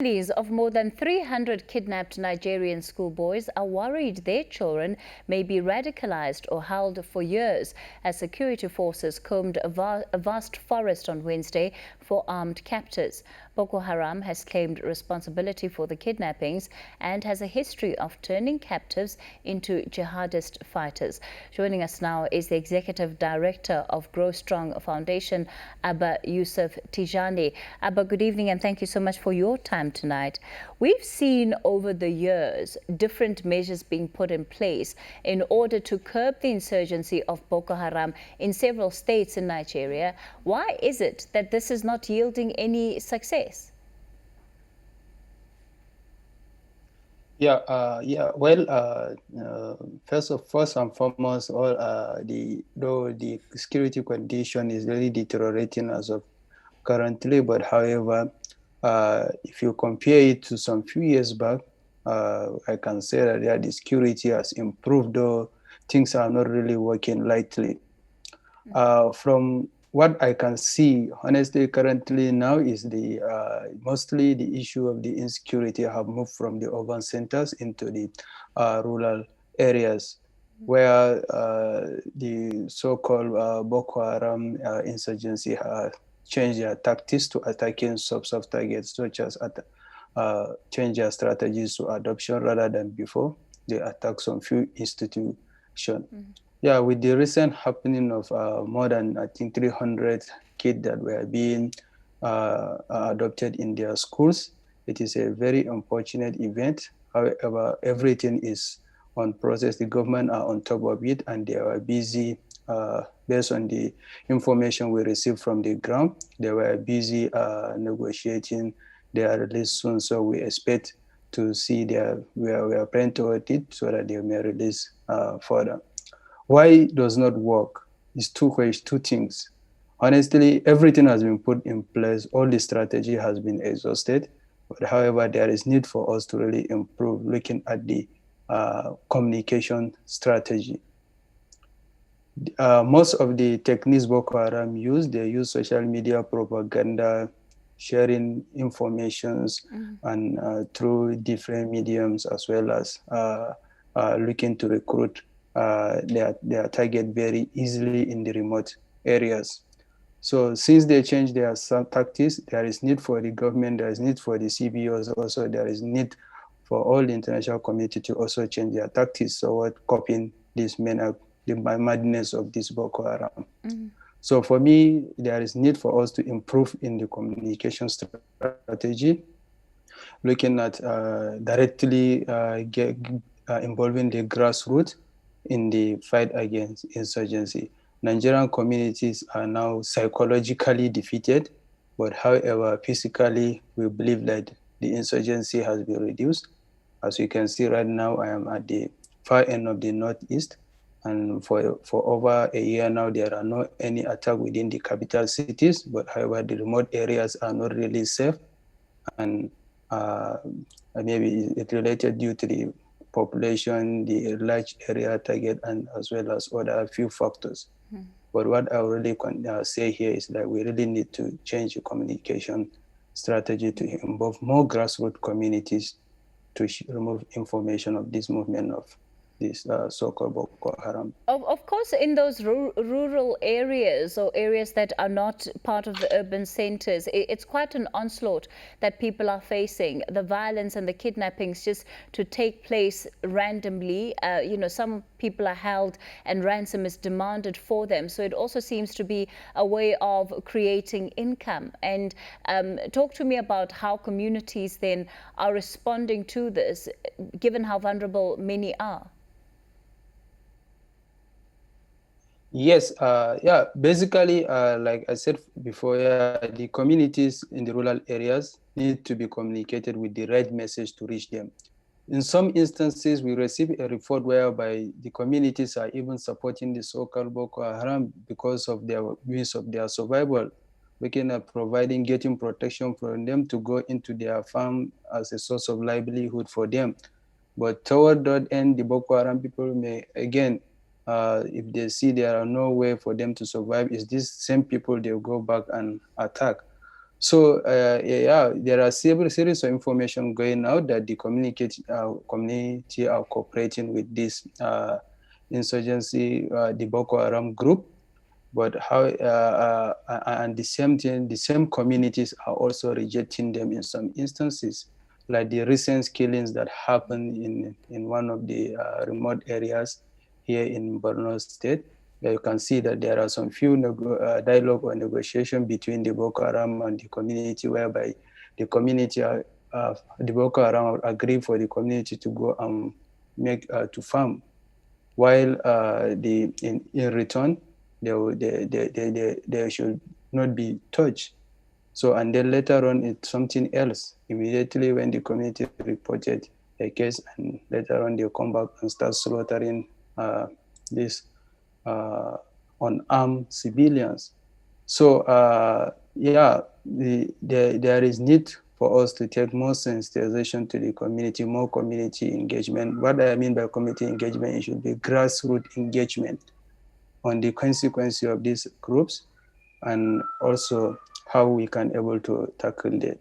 Families of more than 300 kidnapped Nigerian schoolboys are worried their children may be radicalized or held for years as security forces combed a vast forest on Wednesday for armed captors. Boko Haram has claimed responsibility for the kidnappings and has a history of turning captives into jihadist fighters. Joining us now is the Executive Director of Grow Strong Foundation, Abba Yusuf Tijjani. Abba, good evening and thank you so much for your time tonight. We've seen over the years different measures being put in place in order to curb the insurgency of Boko Haram in several states in Nigeria. Why is it that this is not yielding any success? First and foremost, the security condition is really deteriorating as of currently. But however, if you compare it to some few years back, I can say that the security has improved, though things are not really working lightly. From what I can see, honestly, currently now is mostly the issue of the insecurity have moved from the urban centers into the rural areas, where the so-called Boko Haram insurgency have changed their tactics to attacking soft targets, such as change their strategies to adoption rather than before they attack some few institutions. Yeah, with the recent happening of more than, I think, 300 kids that were being adopted in their schools, it is a very unfortunate event. However, everything is on process. The government are on top of it, and they are busy, based on the information we received from the ground, they were busy negotiating their release soon. So we expect to see we are praying toward it so that they may release further. Why it does not work is two things. Honestly, everything has been put in place. All the strategy has been exhausted. But however, there is need for us to really improve looking at the communication strategy. Most of the techniques Boko Haram use, they use social media propaganda, sharing informations, and through different mediums, as well as looking to recruit their target very easily in the remote areas. So since they changed their tactics, there is need for the government, there is need for the CBOs also, there is need for all the international community to also change their tactics so copying this the madness of this Boko Haram. So for me, there is need for us to improve in the communication strategy, looking at directly involving the grassroots in the fight against insurgency. Nigerian communities are now psychologically defeated, but however, physically, we believe that the insurgency has been reduced. As you can see right now, I am at the far end of the northeast, and for over a year now, there are not any attack within the capital cities, but however, the remote areas are not really safe, and maybe it's related due to the population, the large area target, and as well as other few factors. But what I really say here is that we really need to change the communication strategy to involve more grassroots communities to remove information of this movement of this so-called Boko Haram. Of course, in those rural areas or areas that are not part of the urban centers, it's quite an onslaught that people are facing. The violence and the kidnappings just to take place randomly. Some people are held and ransom is demanded for them. So it also seems to be a way of creating income. And talk to me about how communities then are responding to this, given how vulnerable many are. Yes, basically, like I said before, the communities in the rural areas need to be communicated with the right message to reach them. In some instances, we receive a report whereby the communities are even supporting the so-called Boko Haram because of their means of their survival, looking at getting protection from them to go into their farm as a source of livelihood for them. But toward that end, the Boko Haram people may, again, if they see there are no way for them to survive, it's these same people they'll go back and attack. So yeah, there are several series of information going out that the community are cooperating with this insurgency, the Boko Haram group. But how and the same thing, the same communities are also rejecting them in some instances, like the recent killings that happened in one of the remote areas here in Borno State. You can see that there are some few dialogue or negotiation between the Boko Haram and the community, whereby the community the Boko Haram agree for the community to go and make to farm, while in return they should not be touched. So, and then later on it's something else. Immediately when the community reported a case, and later on they come back and start slaughtering these unarmed civilians. So yeah, there is need for us to take more sensitization to the community, more community engagement. What I mean by community engagement, it should be grassroots engagement on the consequence of these groups, and also how we can able to tackle it.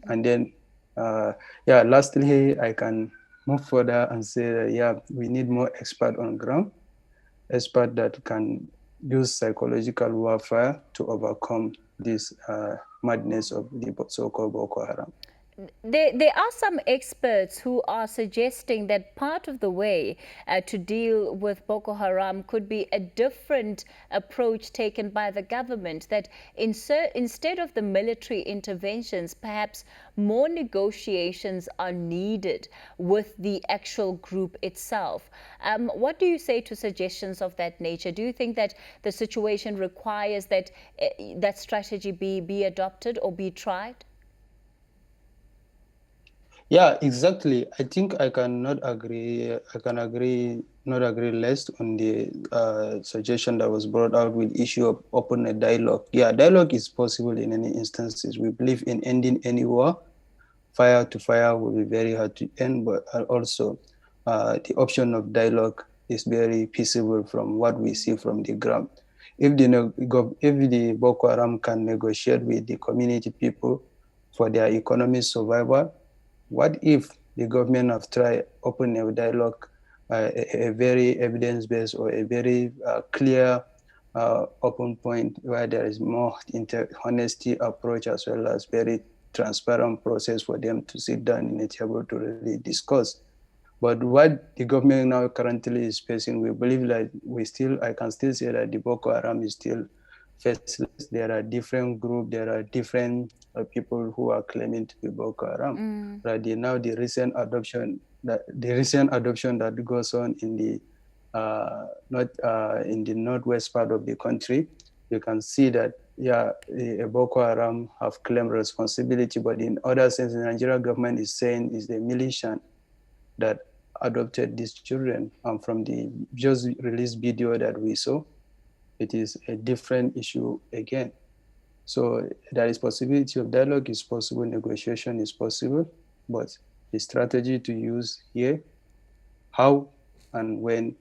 And then, yeah, lastly, I can move further and say that, yeah, we need more expert on ground, expert that can use psychological warfare to overcome this madness of the so-called Boko Haram. There are some experts who are suggesting that part of the way to deal with Boko Haram could be a different approach taken by the government, that instead of the military interventions, perhaps more negotiations are needed with the actual group itself. What do you say to suggestions of that nature? Do you think that the situation requires that that strategy be adopted or be tried? Yeah, exactly. I think I cannot agree. I can not agree less on the suggestion that was brought out with issue of open a dialogue. Yeah, dialogue is possible in any instances. We believe in ending any war. Fire to fire will be very hard to end, but also the option of dialogue is very feasible from what we see from the ground. If the Boko Haram can negotiate with the community people for their economic survival, what if the government have tried open a dialogue, a very evidence-based or a very clear open point where there is more honesty approach, as well as very transparent process for them to sit down in a table to really discuss. But what the government now currently is facing, we believe that I can still say that the Boko Haram is still faceless. There are different groups, there are different people who are claiming to be Boko Haram. Right now, the recent adoption that goes on in the not in the northwest part of the country, you can see that yeah, Boko Haram have claimed responsibility, but in other sense, the Nigerian government is saying is the militant that adopted these children. And from the just released video that we saw, it is a different issue again. So there is possibility of dialogue is possible, negotiation is possible, but the strategy to use here, how and when,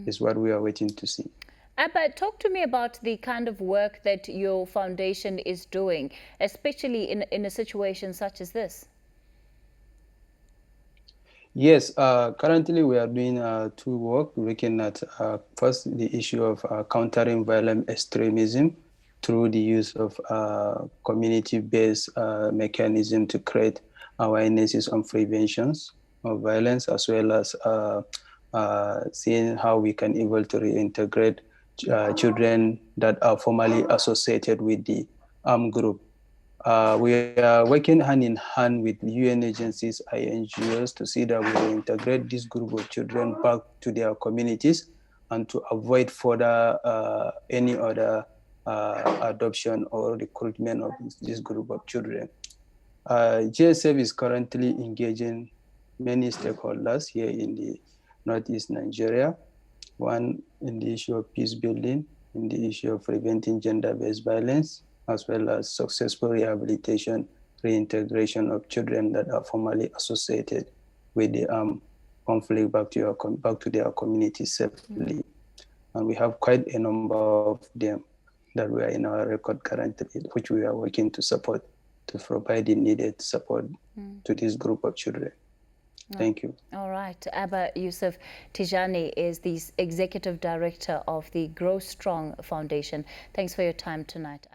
is what we are waiting to see. Abba, talk to me about the kind of work that your foundation is doing, especially in a situation such as this. Yes, currently we are doing two work, looking at first the issue of countering violent extremism through the use of community-based mechanism to create awarenesses on preventions of violence, as well as seeing how we can able to reintegrate children that are formally associated with the armed group. We are working hand in hand with UN agencies, INGOs, to see that we integrate this group of children back to their communities and to avoid further any other adoption or recruitment of this group of children. GSF is currently engaging many stakeholders here in the Northeast Nigeria, one in the issue of peace building, in the issue of preventing gender-based violence, as well as successful rehabilitation, reintegration of children that are formerly associated with the conflict back to their communities safely. And we have quite a number of them that we are in our record currently, which we are working to support. to provide the needed support to this group of children. Thank you. All right. Abba Yusuf Tijjani is the Executive Director of the Grow Strong Foundation. Thanks for your time tonight.